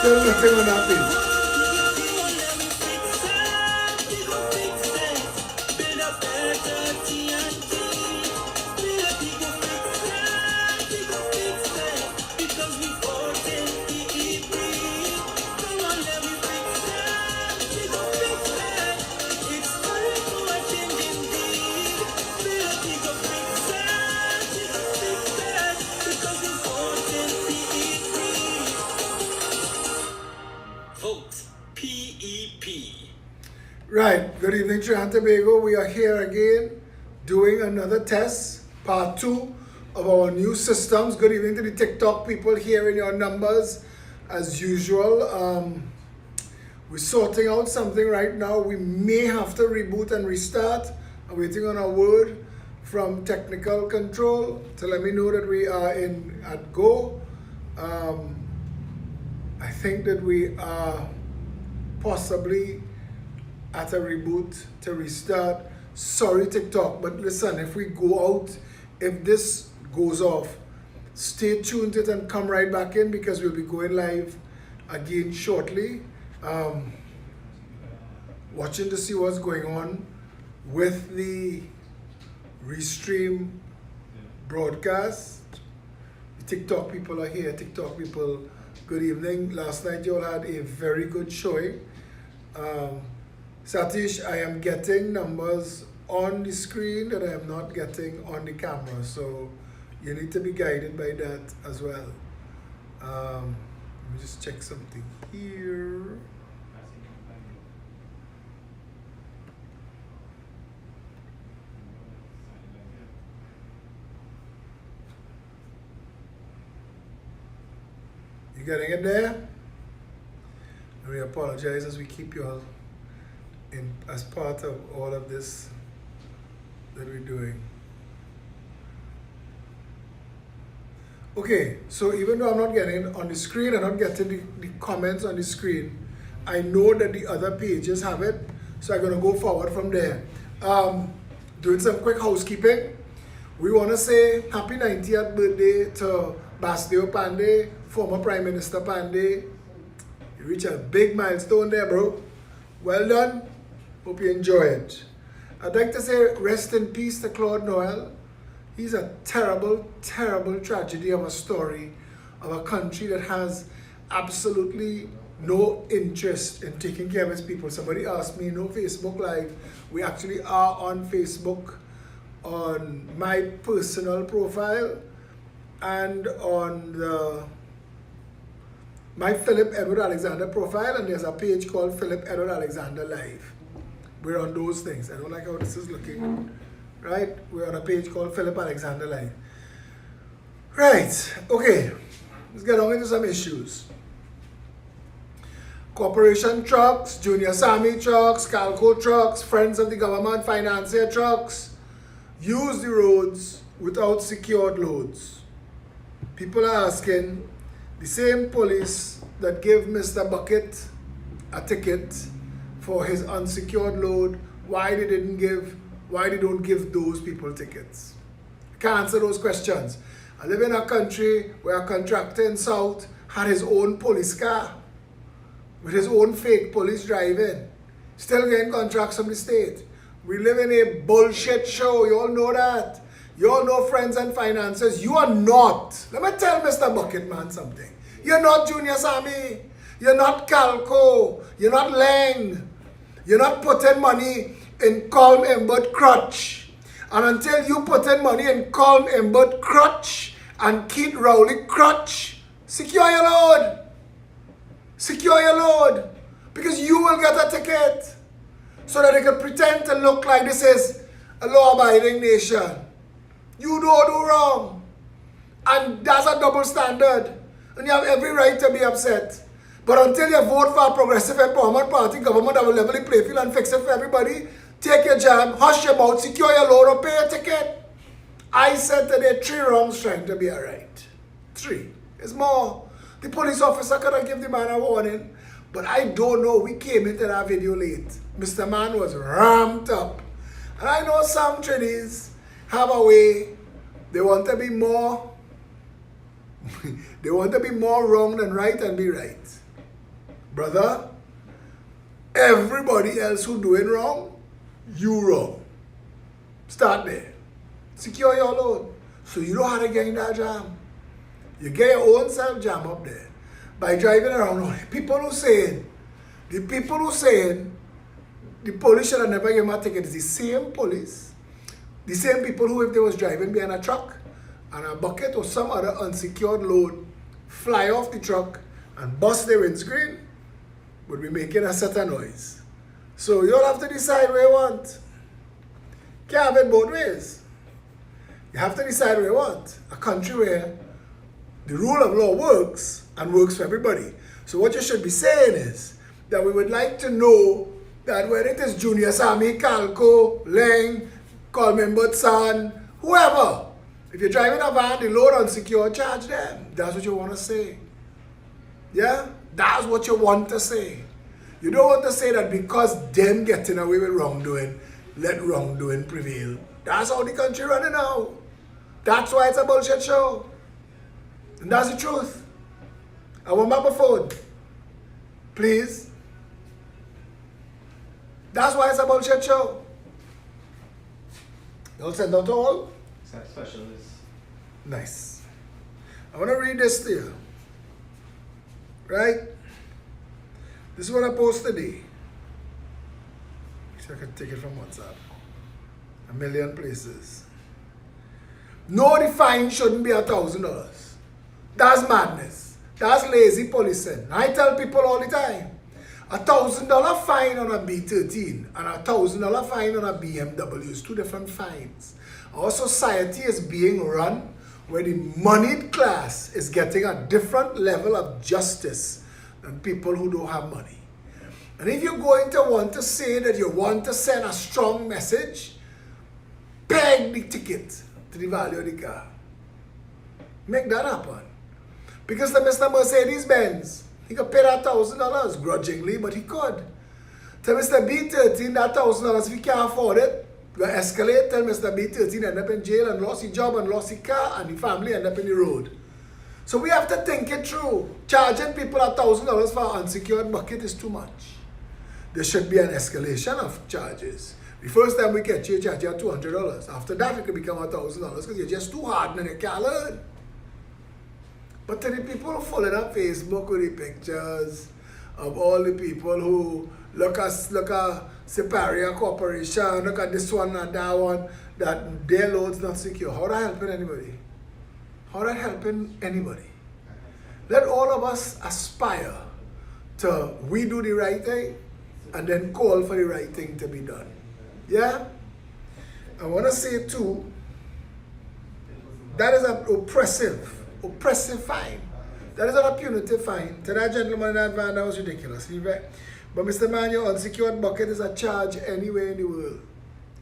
Still nothing on that page. Vote PEP. Right, good evening, Trinidad and Tobago. We are here again doing another test, part 2 of our new systems. Good evening to the TikTok people here in your numbers as usual. We're sorting out something right now. We may have to reboot and restart. I'm waiting on a word from technical control to let me know that we are at go. I think that we are possibly at a reboot to restart. Sorry TikTok, but listen, if we go out, if this goes off, stay tuned to it and come right back in because we'll be going live again shortly. Watching to see what's going on with the Restream broadcast. The TikTok people are here. TikTok people, good evening. Last night you all had a very good showing. Satish, I am getting numbers on the screen that I am not getting on the camera, so you need to be guided by that as well. Let me just check something here. You getting it there? And we apologize as we keep you all in as part of all of this that we're doing. Okay, so even though I'm not getting it on the screen, I'm not getting the comments on the screen, I know that the other pages have it, so I'm going to go forward from there. Doing some quick housekeeping. We want to say happy 90th birthday to Basdeo Pandey, former Prime Minister Pandey. You reached a big milestone there, bro. Well done. Hope you enjoy it. I'd like to say rest in peace to Claude Noel. He's a terrible, terrible tragedy of a story of a country that has absolutely no interest in taking care of its people. Somebody asked me, no Facebook Live. We actually are on Facebook, on my personal profile, and on my Philip Edward Alexander profile, and there's a page called Philip Edward Alexander Live. We're on those things. I don't like how this is looking, right? We're on a page called Philip Alexander Live. Right, okay, let's get on into some issues. Corporation trucks, Junior Sammy trucks, Calco trucks, Friends of the Government, Financier trucks use the roads without secured loads. People are asking, the same police that gave Mr. Bucket a ticket for his unsecured load, why they don't give those people tickets? I can't answer those questions. I live in a country where a contractor in South had his own police car with his own fake police driving, still getting contracts from the state. We live in a bullshit show, you all know that. You all know Friends and Finances. You are not. Let me tell Mr. Bucket Man something. You're not Junior Sammy. You're not Calco. You're not Lang. You're not putting money in Calm Embert Crutch. And until you put in money in Calm Embert Crutch and Keith Rowley Crutch, secure your load. Secure your load. Because you will get a ticket. So that they can pretend to look like this is a law-abiding nation. You don't do wrong. And that's a double standard. And you have every right to be upset. But until you vote for a progressive empowerment party government that will level the playing field and fix it for everybody, take your jam, hush your mouth, secure your load, or pay a ticket. I said today 3 wrongs trying to be alright. 3. It's more. The police officer could have given the man a warning. But I don't know. We came into that video late. Mr. Man was ramped up. And I know some Trinis have a way. They want to be more. They want to be more wrong than right and be right. Brother, everybody else who doing wrong, you wrong. Start there. Secure your load. So you don't have to get in that jam. You get your own self jam up there by driving around. The people who saying the police should have never given a ticket is the same police, the same people who, if they was driving behind a truck and a bucket or some other unsecured load fly off the truck and bust their windscreen, would be making a set of noise. So you'll have to decide where you want. Can't have it both ways. You have to decide where you want. A country where the rule of law works and works for everybody. So what you should be saying is that we would like to know that whether it is Junior Sammy, Calco, Leng, Coleman Butson, whoever, if you're driving a van, the load unsecured, charge them. That's what you want to say. Yeah? That's what you want to say. You don't want to say that because them getting away with wrongdoing, let wrongdoing prevail. That's how the country running now. That's why it's a bullshit show. And that's the truth. I want my phone. Please. That's why it's a bullshit show. You'll send out to all? Specialist. Nice. I want to read this to you. Right? This is what I posted today. So I can take it from WhatsApp. A million places. No, the fine shouldn't be $1,000. That's madness. That's lazy policing. I tell people all the time, $1,000 fine on a B13 and $1,000 fine on a BMW is two different fines. Our society is being run where the moneyed class is getting a different level of justice than people who don't have money. And if you're going to want to say that you want to send a strong message, peg the ticket to the value of the car. Make that happen. Because the Mr. Mercedes-Benz, he could pay that $1,000 grudgingly, but he could. To Mr. B13, that $1,000, if he can't afford it, will escalate till Mr. B13 end up in jail and lost his job and lost his car and the family end up in the road. So we have to think it through. Charging people $1,000 for an unsecured bucket is too much. There should be an escalation of charges. The first time we catch you, charge you $200. After that, it could become $1,000 because you're just too hard and you can't learn. But to the people who follow up Facebook with the pictures of all the people who look at Superior Corporation, look at this one and that one, that their load's not secure. How that helping anybody? How that helping anybody? Let all of us aspire to we do the right thing and then call for the right thing to be done. Yeah? I want to say too, that is an oppressive fine. That is not a punitive fine. To that gentleman in that van, that was ridiculous. Right? But Mr. Man, your unsecured bucket is a charge anywhere in the world.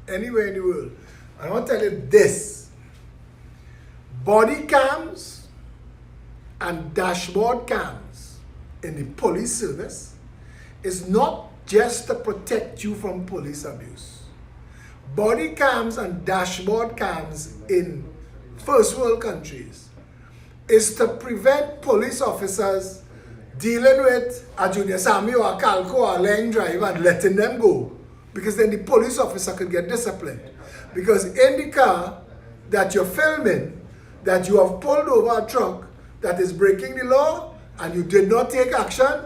Anywhere in the world. I want to tell you this. Body cams and dashboard cams in the police service is not just to protect you from police abuse. Body cams and dashboard cams in first world countries is to prevent police officers dealing with a Junior Sammy or a Calco or a Leng driver and letting them go. Because then the police officer could get disciplined. Because in the car that you're filming, that you have pulled over a truck that is breaking the law and you did not take action,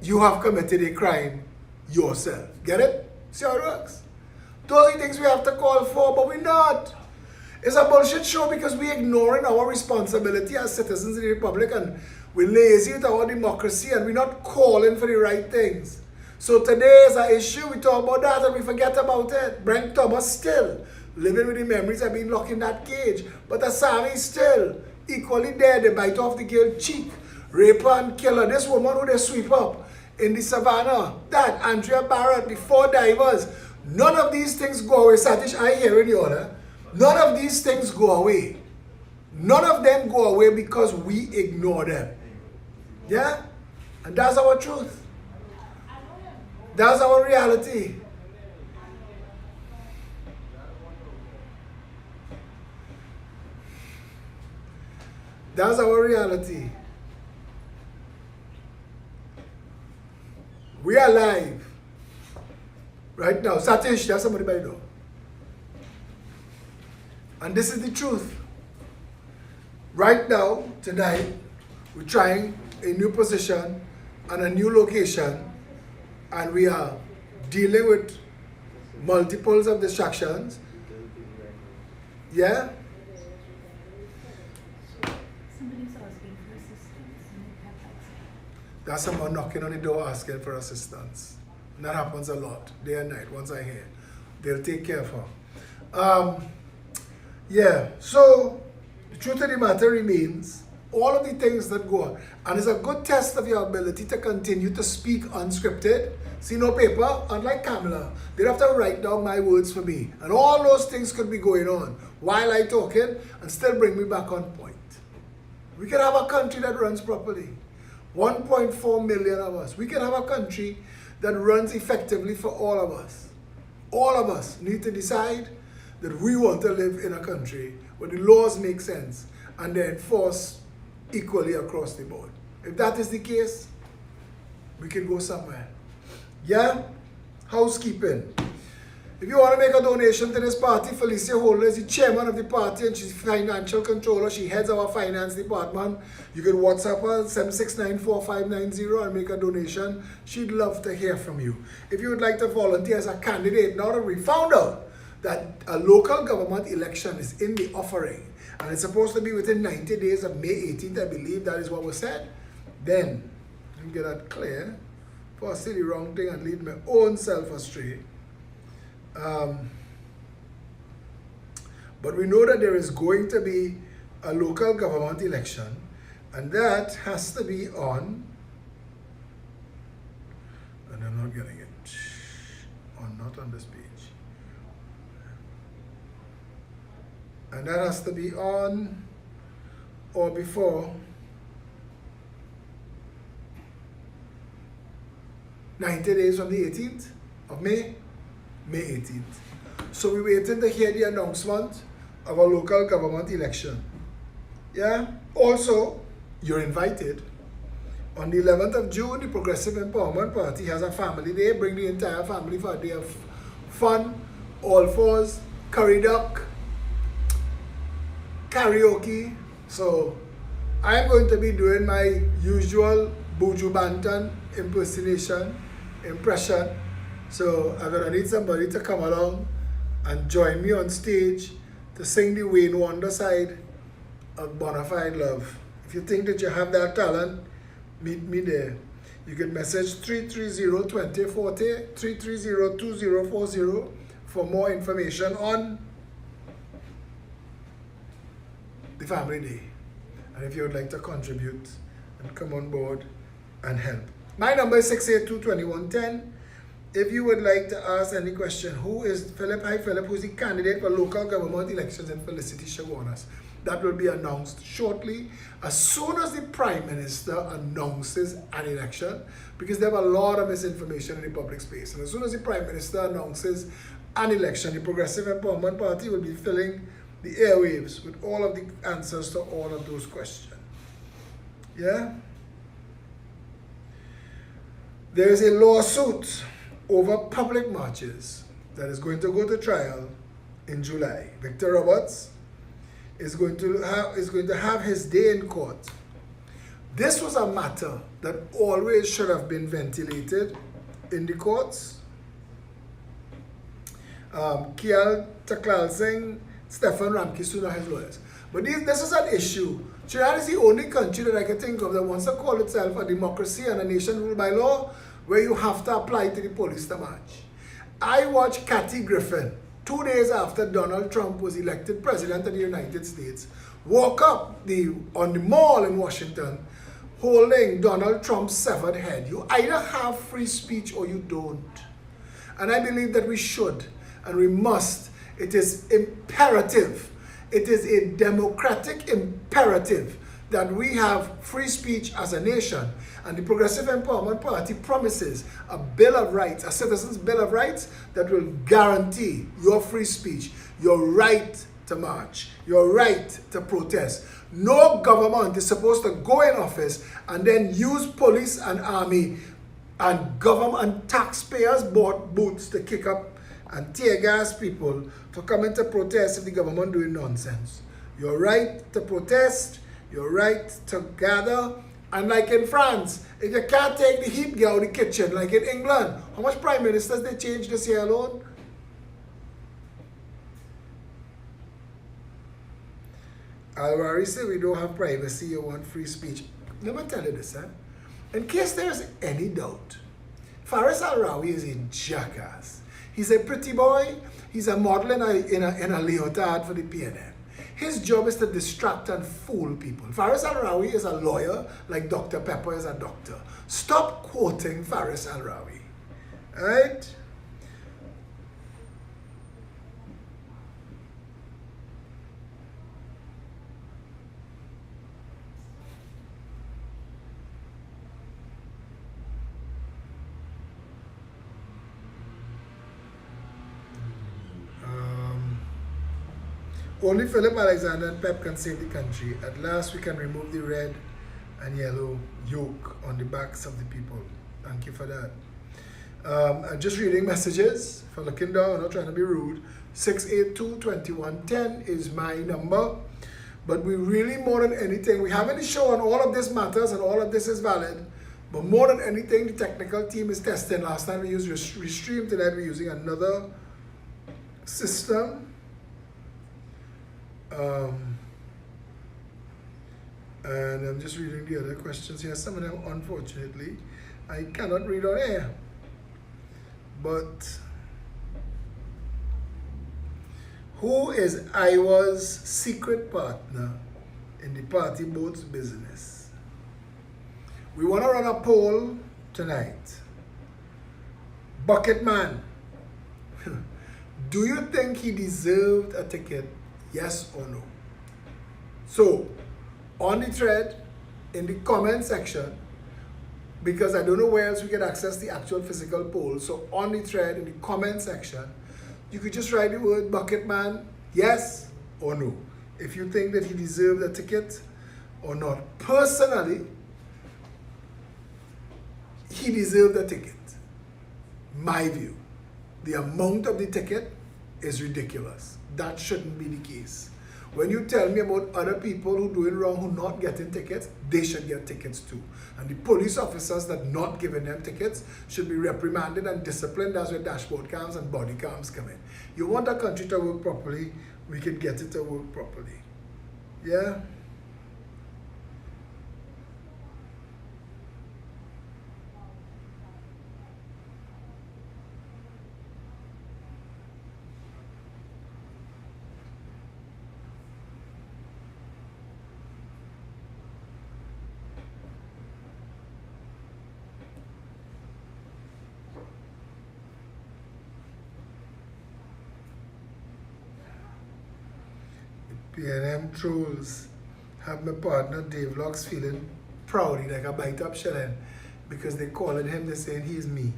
you have committed a crime yourself. Get it? See how it works? Those are the things we have to call for, but we're not. It's a bullshit show because we're ignoring our responsibility as citizens of the Republic and we're lazy with our democracy and we're not calling for the right things. So today is an issue, we talk about that and we forget about it. Brent Thomas still living with the memories of being locked in that cage. But Asami still equally dead. They bite off the girl's cheek. Rape her and kill her. This woman who they sweep up in the savannah. That Andrea Barrett, the 4 divers. None of these things go away. Satish, I hear in the order. None of these things go away. None of them go away because we ignore them. Yeah? And that's our truth. That's our reality. That's our reality. We are live. Right now. Satish, there's somebody by the door. And this is the truth. Right now, tonight, we're trying a new position and a new location, and we are dealing with multiples of distractions. Yeah? Somebody's asking for assistance. That's someone knocking on the door asking for assistance. And that happens a lot, day and night, once I hear. They'll take care of her. Yeah, so the truth of the matter remains, all of the things that go on, and it's a good test of your ability to continue to speak unscripted. See, no paper, unlike Kamala, they have to write down my words for me. And all those things could be going on while I talking and still bring me back on point. We can have a country that runs properly. 1.4 million of us. We can have a country that runs effectively for all of us. All of us need to decide that we want to live in a country where the laws make sense and they're enforced equally across the board. If that is the case, we can go somewhere. Yeah? Housekeeping. If you want to make a donation to this party, Felicia Holder is the chairman of the party and she's financial controller. She heads our finance department. You can WhatsApp her 7694590 and make a donation. She'd love to hear from you. If you would like to volunteer as a candidate, now that we found out that a local government election is in the offering and it's supposed to be within 90 days of May 18th, I believe that is what was said, then you get that clear for I say the wrong thing and lead my own self astray. But we know that there is going to be a local government election, and that has to be on, and I'm not getting it, not on this page. And that has to be on or before 90 days from the 18th of May. May 18th. So we're waiting to hear the announcement of a local government election. Yeah? Also, you're invited. On the 11th of June, the Progressive Empowerment Party has a family day. Bring the entire family for a day of fun, all fours, curry duck, karaoke. So I'm going to be doing my usual Buju Banton impression. So I'm going to need somebody to come along and join me on stage to sing the Wayne Wonder side of Bonafide Love. If you think that you have that talent, meet me there. You can message 330-2040, 330-2040 for more information on the family day. And if you would like to contribute and come on board and help. My number is 682-2110. If you would like to ask any question, who is Philip? Hi Philip, who's the candidate for local government elections in Felicity Chaguanas? That will be announced shortly, as soon as the Prime Minister announces an election, because they have a lot of misinformation in the public space. And as soon as the Prime Minister announces an election, the Progressive Empowerment Party will be filling the airwaves with all of the answers to all of those questions. Yeah? There is a lawsuit over public marches that is going to go to trial in July. Victor Roberts is going to have his day in court. This was a matter that always should have been ventilated in the courts. Kial Taklal Singh, Stefan Ramkisuna, his lawyers. But this is an issue. Trinidad is the only country that I can think of that wants to call itself a democracy and a nation ruled by law, where you have to apply to the police to march. I watched Kathy Griffin, 2 days after Donald Trump was elected president of the United States, walk up on the mall in Washington holding Donald Trump's severed head. You either have free speech or you don't. And I believe that we should and we must. It is imperative. It is a democratic imperative that we have free speech as a nation. And the Progressive Empowerment Party promises a Bill of Rights, a Citizens' Bill of Rights that will guarantee your free speech, your right to march, your right to protest. No government is supposed to go in office and then use police and army And government taxpayers bought boots to kick up and tear gas people for coming to protest if the government doing nonsense. Your right to protest, your right to gather, and like in France, if you can't take the heat, get out of the kitchen. Like in England, how much prime ministers they changed this year alone? Alwari said we don't have privacy, you want free speech. Let me tell you this, in case there is any doubt, Faris Al-Rawi is a jackass. He's a pretty boy. He's a model in a leotard for the PNM. His job is to distract and fool people. Faris Al-Rawi is a lawyer like Dr. Pepper is a doctor. Stop quoting Faris Al-Rawi. Alright? Only Philip Alexander and Pep can save the country. At last we can remove the red and yellow yoke on the backs of the people. Thank you for that. I'm just reading messages for looking down. I'm not trying to be rude. 682-2110 is my number. But we really, more than anything, we have any show on all of this matters and all of this is valid. But more than anything, the technical team is testing. Last time we used Restream. Tonight we're using another system. And I'm just reading the other questions here. Some of them, unfortunately, I cannot read on air. But who is Iowa's secret partner in the party boat's business? We want to run a poll tonight. Bucket Man, do you think he deserved a ticket? Yes or no? So, on the thread, in the comment section, because I don't know where else we can access the actual physical poll, so on the thread, in the comment section, you could just write the word Bucket Man, yes or no, if you think that he deserved a ticket or not. Personally, he deserved a ticket. My view. The amount of the ticket is ridiculous. That shouldn't be the case. When you tell me about other people who doing wrong, who not getting tickets, they should get tickets too. And the police officers that not giving them tickets should be reprimanded and disciplined. That's where dashboard cams and body cams come in. You want a country to work properly, we can get it to work properly. Yeah? PNM trolls have my partner Dave Locks feeling proud, like a bite up shilling, because they calling him, they saying he's me.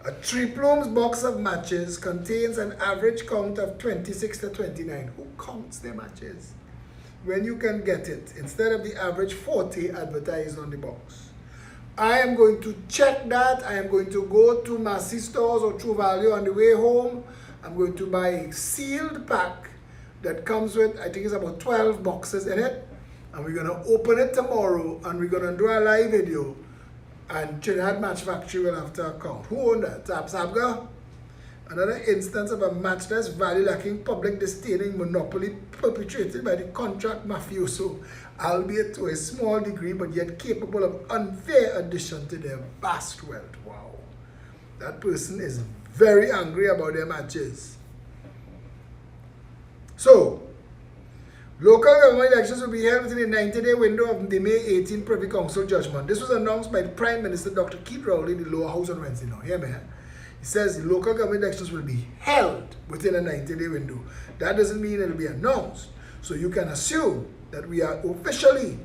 A Three Plumes box of matches contains an average count of 26 to 29. Who counts their matches? When you can get it, instead of the average 40 advertised on the box. I am going to check that. I am going to go to Massey Stores or True Value on the way home. I'm going to buy a sealed pack that comes with, I think it's about 12 boxes in it. And we're going to open it tomorrow and we're going to do a live video. And Trinidad Match Factory will have to account. Who owned that? Tap Sabga? Another instance of a matchless, value-lacking, public disdaining monopoly perpetrated by the contract mafioso, albeit to a small degree, but yet capable of unfair addition to their vast wealth. Wow. That person is very angry about their matches. So, local government elections will be held within a 90-day window of the May 18 Privy Council judgment. This was announced by the Prime Minister, Dr. Keith Rowley, in the Lower House on Wednesday. Now, hear me. He says the local government elections will be held within a 90-day window. That doesn't mean it will be announced. So you can assume that we are officially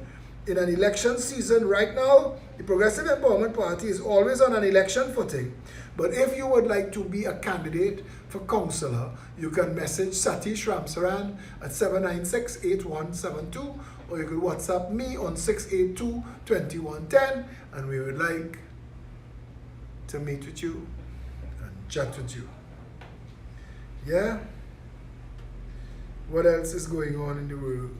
in an election season right now. The Progressive Empowerment Party is always on an election footing. But if you would like to be a candidate for counselor, you can message Satish Ramsaran at 796-8172, or you could WhatsApp me on 682-2110, and we would like to meet with you and chat with you. Yeah? What else is going on in the world?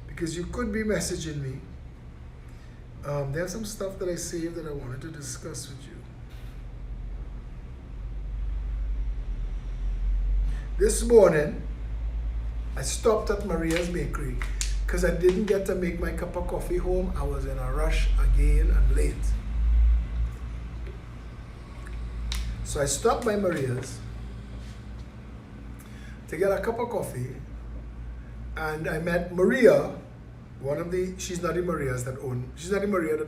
Because you could be messaging me. There's some stuff that I saved that I wanted to discuss with you. This morning, I stopped at Maria's Bakery because I didn't get to make my cup of coffee home. I was in a rush again and late. So I stopped by Maria's to get a cup of coffee, and I met Maria, she's not the Maria that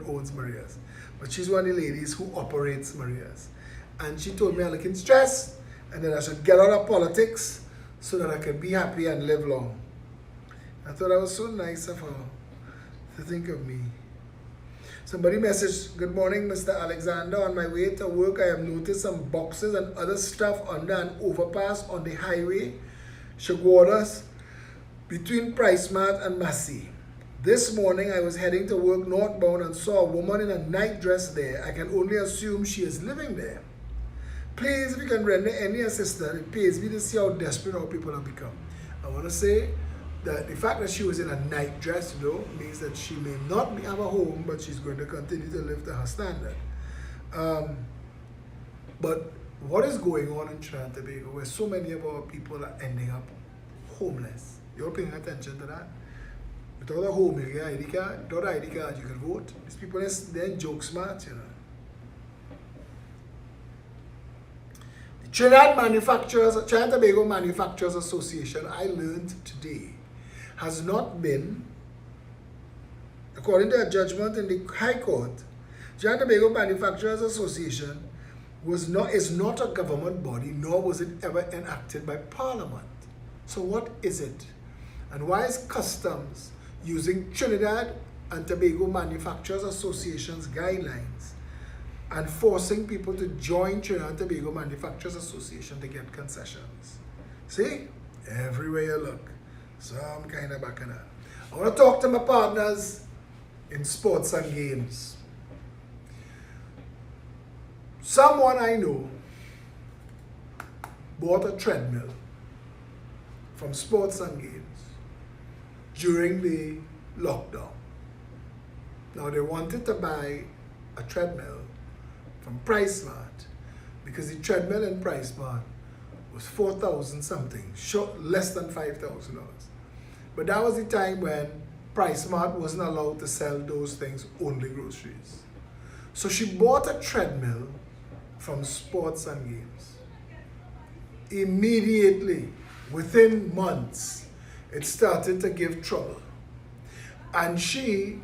owns Maria's, but she's one of the ladies who operates Maria's. And she told me I'm looking stressed, and that I should get out of politics so that I can be happy and live long. I thought that was so nice of her to think of me. Somebody messaged, "Good morning, Mr. Alexander. On my way to work, I have noticed some boxes and other stuff under an overpass on the highway, Chaguanas, between Price Mart and Massey. This morning, I was heading to work northbound and saw a woman in a night dress there. I can only assume she is living there. Please, if you can render any assistance, it pays me to see how desperate our people have become." I want to say that the fact that she was in a night dress, means that she may not have a home, but she's going to continue to live to her standard. But what is going on in Trinidad and Tobago, where so many of our people are ending up homeless? You're paying attention to that? Without a home, you get an ID card. Without an ID card, you can vote. These people, they're joke smart, The Trinidad and Tobago Manufacturers Association, I learned today, has not been, according to a judgment in the High Court, Trinidad and Tobago Manufacturers Association is not a government body, nor was it ever enacted by Parliament. So what is it? And why is Customs using Trinidad and Tobago Manufacturers Association's guidelines and forcing people to join Trinidad and Tobago Manufacturers Association to get concessions? See? Everywhere you look, some kind of bacchanal. I want to talk to my partners in sports and games. Someone I know bought a treadmill from Sports and Games during the lockdown. Now they wanted to buy a treadmill from Price Mart because the treadmill in Price Mart was $4,000 something, less than $5,000. But that was the time when Price Mart wasn't allowed to sell those things, only groceries. So she bought a treadmill from Sports and Games. Immediately, within months, it started to give trouble. And she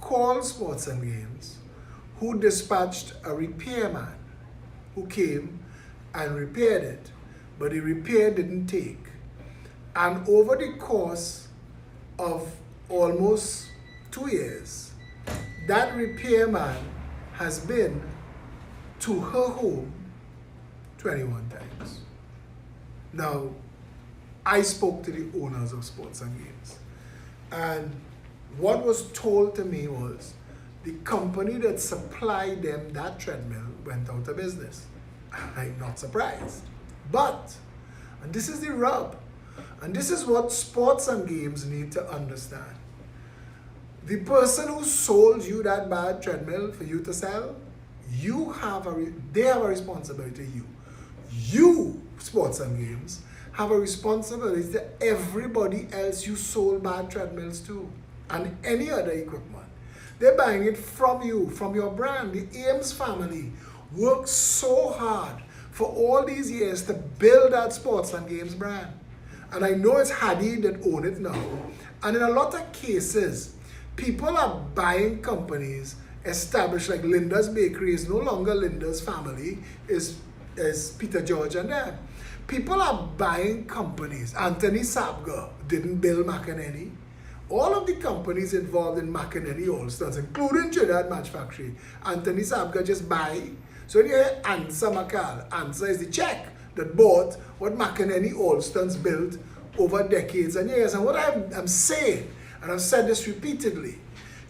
called Sports and Games, who dispatched a repairman who came and repaired it. But the repair didn't take. And over the course of almost 2 years, that repairman has been to her home 21 times. Now, I spoke to the owners of Sports and Games, and what was told to me was the company that supplied them that treadmill went out of business. I'm not surprised. But, and this is the rub, and this is what Sports and Games need to understand. The person who sold you that bad treadmill for you to sell, they have a responsibility. You, Sports and Games, have a responsibility to everybody else you sold bad treadmills to, and any other equipment. They're buying it from you, from your brand. The Ames family worked so hard for all these years to build that Sports and Games brand. And I know it's Hadi that own it now. And in a lot of cases, people are buying companies established, like Linda's Bakery is no longer Linda's family, is Peter George and them. People are buying companies. Anthony Sabga didn't build McInerney. All of the companies involved in McInerney All-Stars, including Trinidad Match Factory, Anthony Sabga just buy So when you hear Answer Macal, Answer is the check that bought what McInerney Alston's built over decades and years. And what I'm saying, and I've said this repeatedly,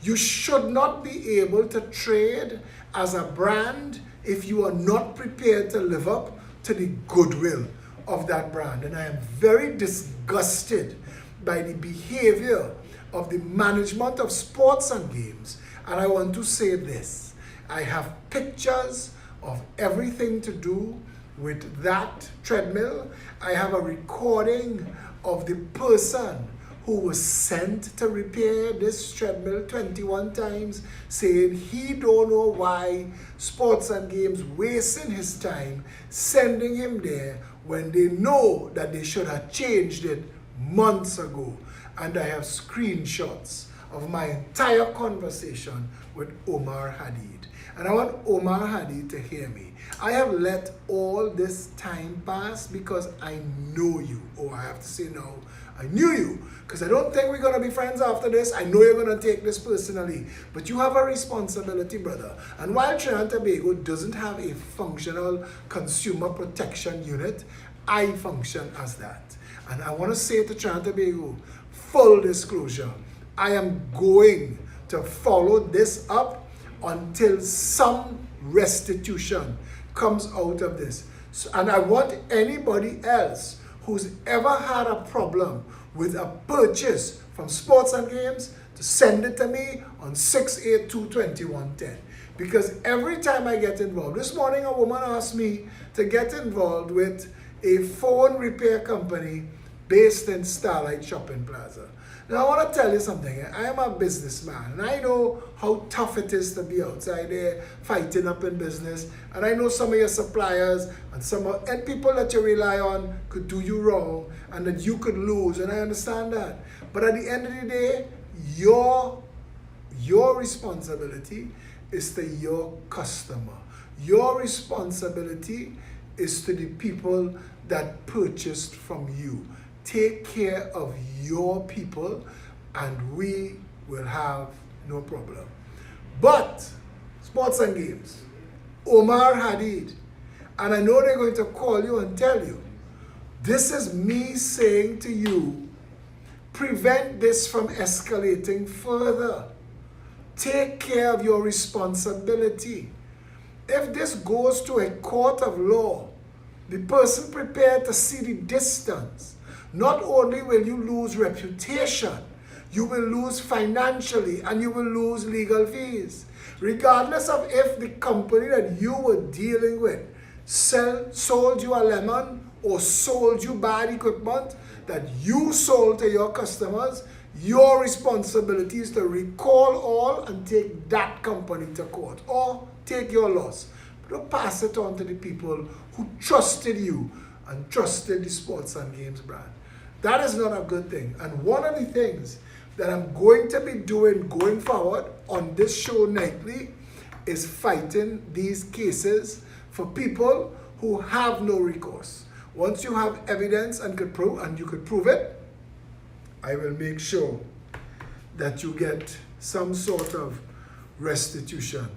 you should not be able to trade as a brand if you are not prepared to live up to the goodwill of that brand. And I am very disgusted by the behavior of the management of sports and games. And I want to say this. I have pictures of everything to do with that treadmill. I have a recording of the person who was sent to repair this treadmill 21 times, saying he don't know why sports and games wasting his time sending him there when they know that they should have changed it months ago. And I have screenshots of my entire conversation with Omar Hadid. And I want Omar Hadid to hear me. I have let all this time pass because I know you. Oh, I have to say no. I knew you. Because I don't think we're going to be friends after this. I know you're going to take this personally. But you have a responsibility, brother. And while Trinidad and Tobago doesn't have a functional consumer protection unit, I function as that. And I want to say to Trinidad and Tobago, full disclosure, I am going to follow this up until some restitution comes out of this. So, and I want anybody else who's ever had a problem with a purchase from sports and games to send it to me on 682-2110. Because every time I get involved, this morning a woman asked me to get involved with a phone repair company based in Starlight Shopping Plaza. Now I want to tell you something. I am a businessman and I know how tough it is to be outside there fighting up in business. And I know some of your suppliers and people that you rely on could do you wrong and that you could lose, and I understand that. But at the end of the day, your responsibility is to your customer. Your responsibility is to the people that purchased from you. Take care of your people and we will have no problem. But sports and games, Omar Hadid, and I know they're going to call you and tell you, this is me saying to you, prevent this from escalating further. Take care of your responsibility. If this goes to a court of law, the person prepared to see the distance. Not only will you lose reputation, you will lose financially and you will lose legal fees. Regardless of if the company that you were dealing with sold you a lemon or sold you bad equipment that you sold to your customers, your responsibility is to recall all and take that company to court or take your loss. But don't pass it on to the people who trusted you and trusted the sports and games brand. That is not a good thing. And one of the things that I'm going to be doing going forward on this show nightly is fighting these cases for people who have no recourse. Once you have evidence and you could prove it, I will make sure that you get some sort of restitution.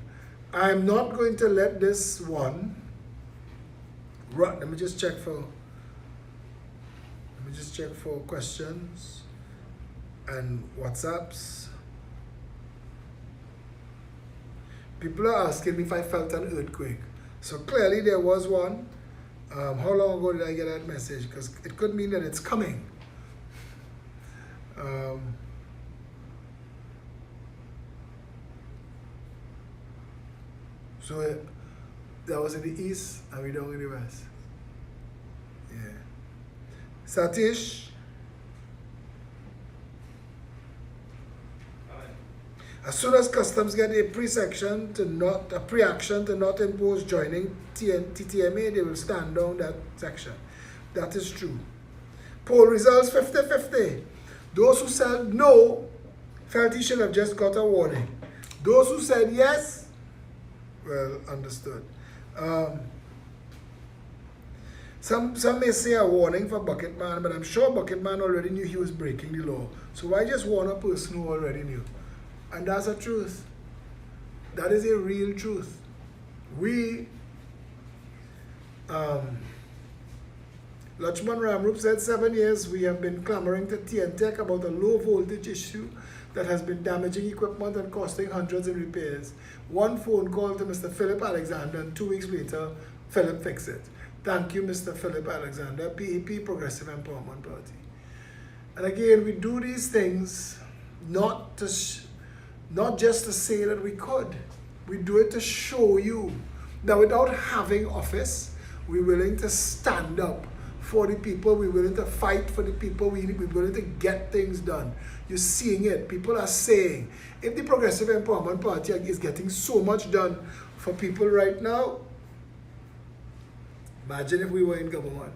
I'm not going to let this one run. Let me just check for questions and WhatsApps. People are asking me if I felt an earthquake. So clearly there was one. How long ago did I get that message? Because it could mean that it's coming. So that was in the east and we down in the west. Yeah. Satish. As soon as customs get a pre-action to not impose joining TTMA, they will stand down that section. That is true. Poll results 50-50. Those who said no felt he should have just got a warning. Those who said yes, well, understood. Some may say a warning for Bucketman, but I'm sure Bucketman already knew he was breaking the law. So why just warn a person who already knew? And that's a truth. That is a real truth. We Lakshman Ramrup said 7 years we have been clamoring to TNTech about a low voltage issue that has been damaging equipment and costing hundreds in repairs. One phone call to Mr. Philip Alexander and 2 weeks later, Philip fixed it. Thank you, Mr. Philip Alexander, PEP, Progressive Empowerment Party. And again, we do these things not just to say that we could. We do it to show you that without having office, we're willing to stand up for the people, we're willing to fight for the people, we're willing to get things done. You're seeing it. People are saying, if the Progressive Empowerment Party is getting so much done for people right now, imagine if we were in government.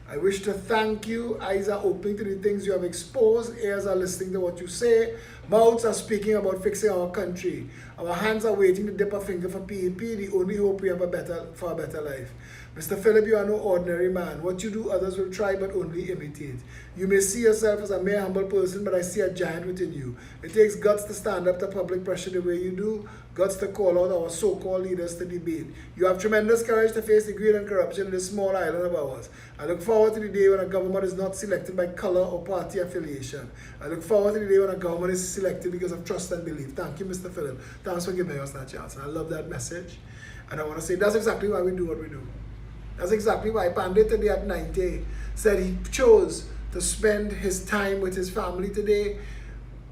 I wish to thank you. Eyes are open to the things you have exposed. Ears are listening to what you say. Mouths are speaking about fixing our country. Our hands are waiting to dip a finger for PEP, the only hope we have for a better life. Mr. Philip, you are no ordinary man. What you do, others will try but only imitate. You may see yourself as a mere humble person, but I see a giant within you. It takes guts to stand up to public pressure the way you do, guts to call out our so-called leaders to debate. You have tremendous courage to face the greed and corruption in this small island of ours. I look forward to the day when a government is not selected by color or party affiliation. I look forward to the day when a government is selected because of trust and belief. Thank you, Mr. Philip. Thanks for giving us that chance. I love that message. And I want to say that's exactly why we do what we do. That's exactly why Pandey today at 90 said he chose to spend his time with his family today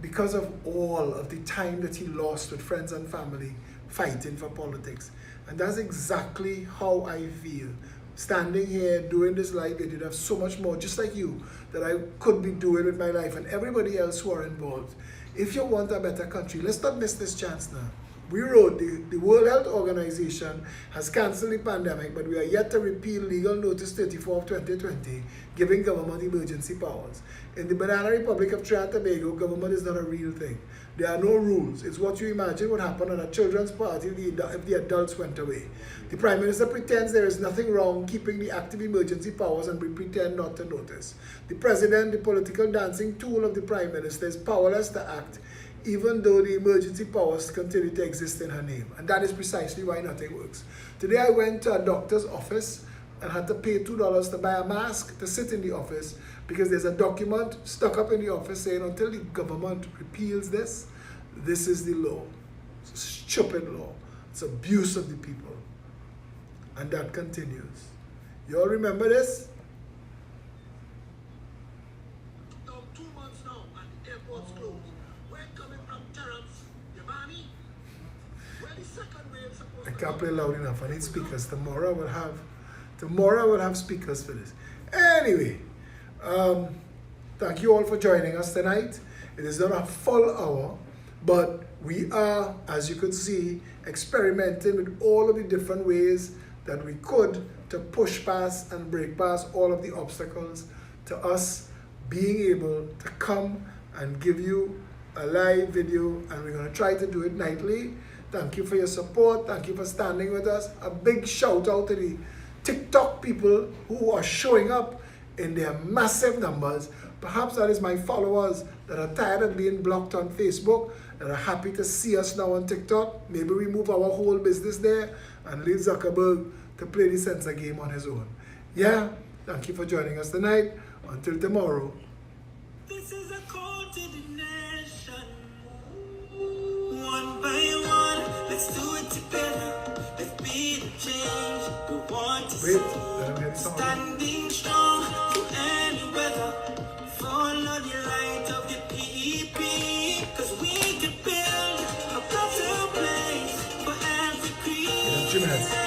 because of all of the time that he lost with friends and family fighting for politics. And that's exactly how I feel. Standing here, doing this live, it did have so much more, just like you, that I could be doing with my life and everybody else who are involved. If you want a better country, let's not miss this chance now. We wrote, the World Health Organization has cancelled the pandemic, but we are yet to repeal Legal Notice 34 of 2020, giving government emergency powers. In the Banana Republic of Trinidad and Tobago, government is not a real thing. There are no rules. It's what you imagine would happen at a children's party if the adults went away. The Prime Minister pretends there is nothing wrong keeping the active emergency powers and we pretend not to notice. The President, the political dancing tool of the Prime Minister, is powerless to act even though the emergency powers continue to exist in her name. And that is precisely why nothing works. Today I went to a doctor's office and had to pay $2 to buy a mask to sit in the office because there's a document stuck up in the office saying until the government repeals this, this is the law. It's a stupid law. It's abuse of the people. And that continues. You all remember this? Now 2 months now and the airport's closed. We're coming from Terrence, Yamani. Where the second wave supposed I to can't come? play loud enough. I need speakers. Tomorrow I will have speakers for this. Anyway, thank you all for joining us tonight. It is not a full hour, but we are, as you could see, experimenting with all of the different ways that we could to push past and break past all of the obstacles to us being able to come and give you a live video, and we're going to try to do it nightly. Thank you for your support. Thank you for standing with us. A big shout out to the TikTok people who are showing up in their massive numbers. Perhaps that is my followers that are tired of being blocked on Facebook, that are happy to see us now on TikTok. Maybe we move our whole business there and leave Zuckerberg to play the censor game on his own. Yeah, thank you for joining us tonight. Until tomorrow. This is a call to the nation. One by one, let's do it together. Let's be the change we want to Wait, see. let him hear the song. Standing strong through any weather. Follow the light of the PEP. Cause we can build a better place for every creature. In 2 minutes.